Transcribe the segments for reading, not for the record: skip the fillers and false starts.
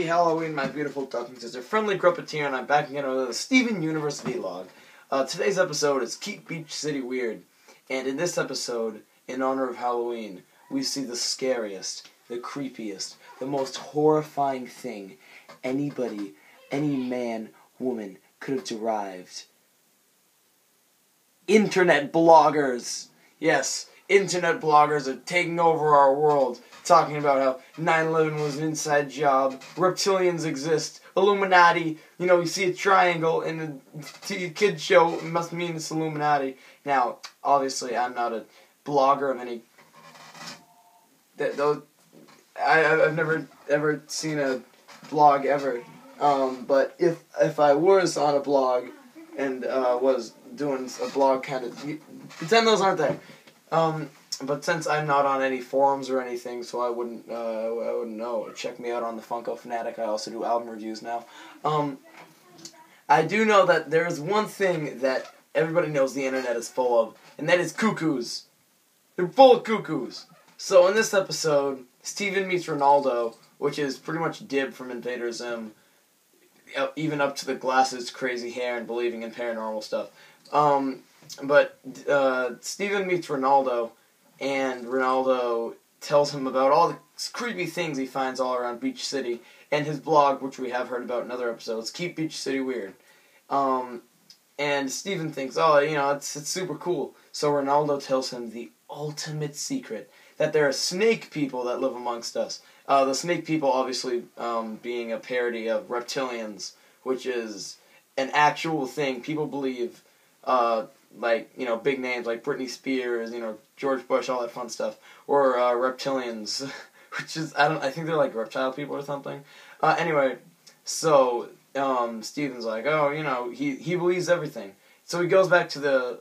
Halloween, my beautiful ducklings. It's a friendly Gruppeteer, and I'm back again with a Steven Universe vlog. Today's episode is Keep Beach City Weird, and in this episode, in honor of Halloween, we see the scariest, the creepiest, the most horrifying thing anybody, any man, woman could have derived. Internet bloggers! Yes, internet bloggers are taking over our world, talking about how 9/11 was an inside job, reptilians exist, Illuminati, you see a triangle in a kid's show, it must mean it's Illuminati. Now, obviously, I'm not a blogger of any... I've never ever seen a blog ever, but if I was on a blog and was doing a blog kind of... Pretend those aren't there. But since I'm not on any forums or anything, so I wouldn't know. Check me out on the Funko Fanatic. I also do album reviews now. I do know that there is one thing that everybody knows the internet is full of, and that is cuckoos. They're full of cuckoos. So in this episode, Steven meets Ronaldo, which is pretty much Dib from Invader Zim, even up to the glasses, crazy hair, and believing in paranormal stuff. But Steven meets Ronaldo, and Ronaldo tells him about all the creepy things he finds all around Beach City, and his blog, which we have heard about in other episodes, Keep Beach City Weird. And Steven thinks, it's super cool. So Ronaldo tells him the ultimate secret, that there are snake people that live amongst us. The snake people, obviously, being a parody of reptilians, which is an actual thing. People believe... big names like Britney Spears, George Bush, all that fun stuff, or reptilians, which is, I think they're like reptile people or something. Anyway, so Steven's like, he believes everything. So he goes back to the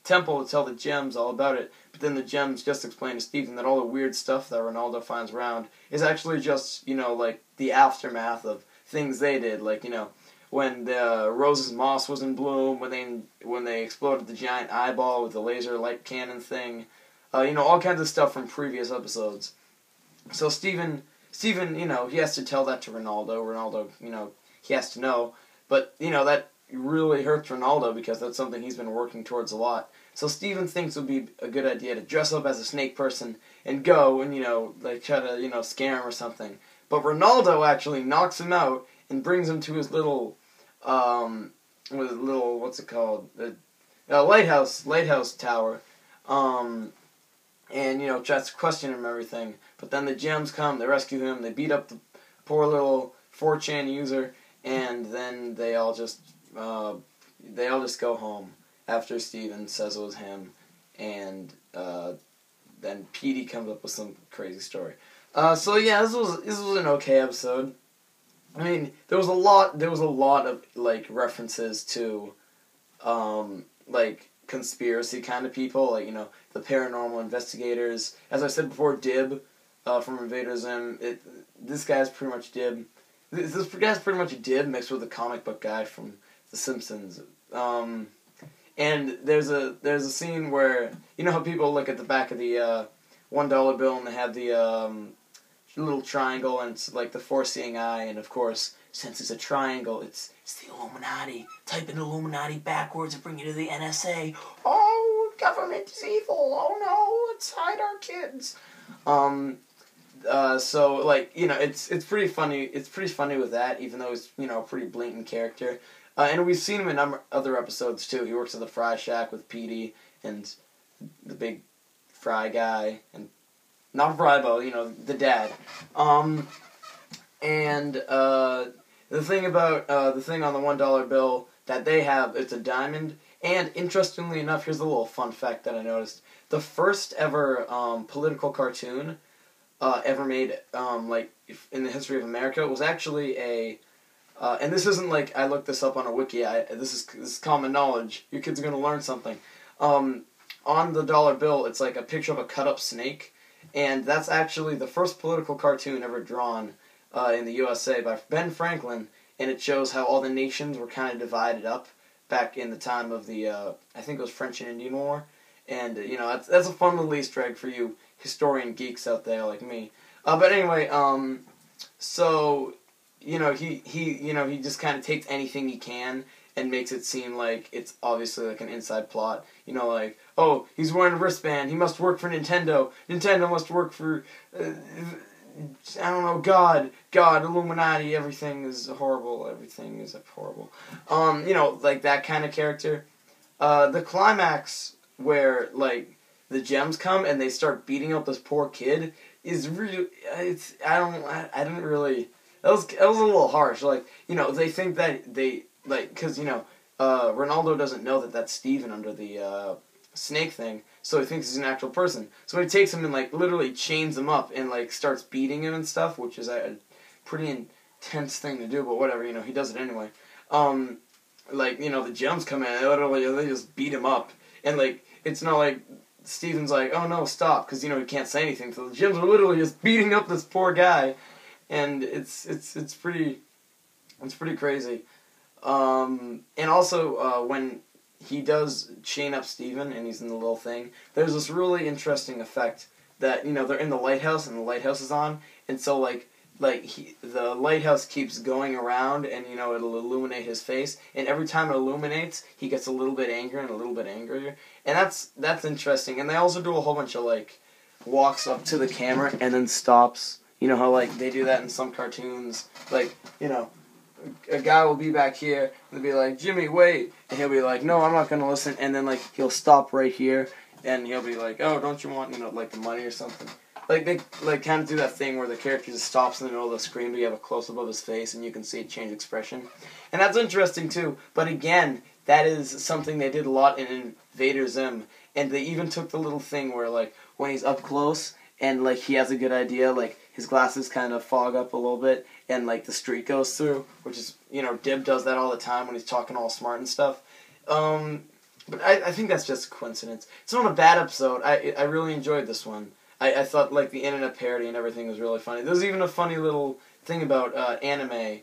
temple to tell the gems all about it, but then the gems just explain to Steven that all the weird stuff that Ronaldo finds around is actually just, the aftermath of things they did, when the Rose's Moss was in bloom, when they exploded the giant eyeball with the laser light cannon thing, all kinds of stuff from previous episodes. So Steven, he has to tell that to Ronaldo. Ronaldo, he has to know, but that really hurts Ronaldo because that's something he's been working towards a lot. So Steven thinks it would be a good idea to dress up as a snake person and go and try to scare him or something. But Ronaldo actually knocks him out and brings him to his little, what's it called? Lighthouse tower. And, tries to question him and everything. But then the gems come, they rescue him, they beat up the poor little 4chan user, and then they all just go home after Steven says it was him, and, then Petey comes up with some crazy story. So yeah, this was an okay episode. I mean, there was a lot of, references to, conspiracy kind of people, the paranormal investigators. As I said before, Dib, from Invader Zim, this guy's pretty much Dib. This guy's pretty much Dib mixed with the comic book guy from The Simpsons. And there's a scene where, how people look at the back of the, $1 bill and they have the, little triangle, and it's like the foreseeing eye, and of course, since it's a triangle, it's the Illuminati. Type in Illuminati backwards and bring you to the NSA. Oh, government is evil. Oh no, let's hide our kids. So it's pretty funny. It's pretty funny with that, even though he's a pretty blatant character. And we've seen him in other episodes too. He works at the Fry Shack with Petey and the big fry guy and. Not Bribo, the dad. And the thing about the thing on the $1 bill that they have, it's a diamond. And interestingly enough, here's a little fun fact that I noticed: the first ever political cartoon ever made, in the history of America, was actually a. And this isn't I looked this up on a wiki. This is common knowledge. Your kids are gonna learn something. On the dollar bill, it's like a picture of a cut-up snake. And that's actually the first political cartoon ever drawn in the USA by Ben Franklin, and it shows how all the nations were kind of divided up back in the time of the, I think it was French and Indian War. And, that's a fun little Easter egg for you historian geeks out there like me. But anyway, so he just kind of takes anything he can and makes it seem like it's obviously like an inside plot. Like, oh, he's wearing a wristband. He must work for Nintendo. Nintendo must work for, I don't know, God, Illuminati. Everything is horrible. Everything is horrible. Like that kind of character. The climax where like the gems come and they start beating up this poor kid is really. I didn't really. That was a little harsh. Like, they think that they. Like, because, Ronaldo doesn't know that that's Steven under the snake thing, so he thinks he's an actual person. So he takes him and, like, literally chains him up and, like, starts beating him and stuff, which is a pretty intense thing to do, but whatever, he does it anyway. The gems come in, they just beat him up. And, like, it's not like Steven's like, oh, no, stop, because, he can't say anything. So the gems are literally just beating up this poor guy, and it's pretty crazy. And also, when he does chain up Steven and he's in the little thing, there's this really interesting effect that, they're in the lighthouse and the lighthouse is on, and so, the lighthouse keeps going around and, it'll illuminate his face, and every time it illuminates, he gets a little bit angrier and a little bit angrier, and that's interesting. And they also do a whole bunch of, walks up to the camera and then stops. You know how, they do that in some cartoons, a guy will be back here and be like, Jimmy, wait, and he'll be like, no, I'm not going to listen, and then, he'll stop right here, and he'll be like, oh, don't you want, the money or something? They, kind of do that thing where the character just stops in the middle of the screen, but you have a close-up of his face, and you can see it change expression. And that's interesting, too, but again, that is something they did a lot in Invader Zim, and they even took the little thing where, when he's up close, and, he has a good idea, his glasses kind of fog up a little bit, and, the street goes through, which is, Dib does that all the time when he's talking all smart and stuff. But I think that's just a coincidence. It's not a bad episode. I really enjoyed this one. I thought, the internet parody and everything was really funny. There's even a funny little thing about anime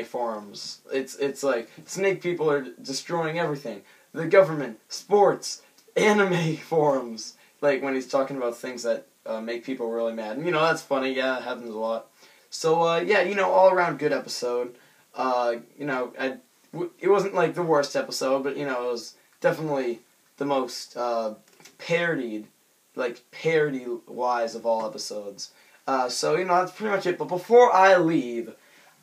forums. It's like, snake people are destroying everything. The government, sports, anime forums. When he's talking about things that make people really mad. And, that's funny. Yeah, it happens a lot. So, yeah, all around good episode. It wasn't, the worst episode, but, it was definitely the most parodied, parody-wise of all episodes. So, that's pretty much it. But before I leave,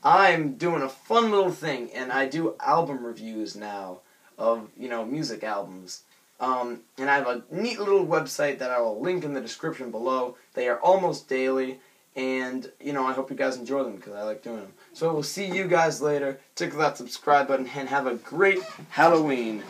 I'm doing a fun little thing, and I do album reviews now of, music albums. And I have a neat little website that I will link in the description below. They are almost daily, and, I hope you guys enjoy them, because I like doing them. So we'll see you guys later. Tickle that subscribe button, and have a great Halloween.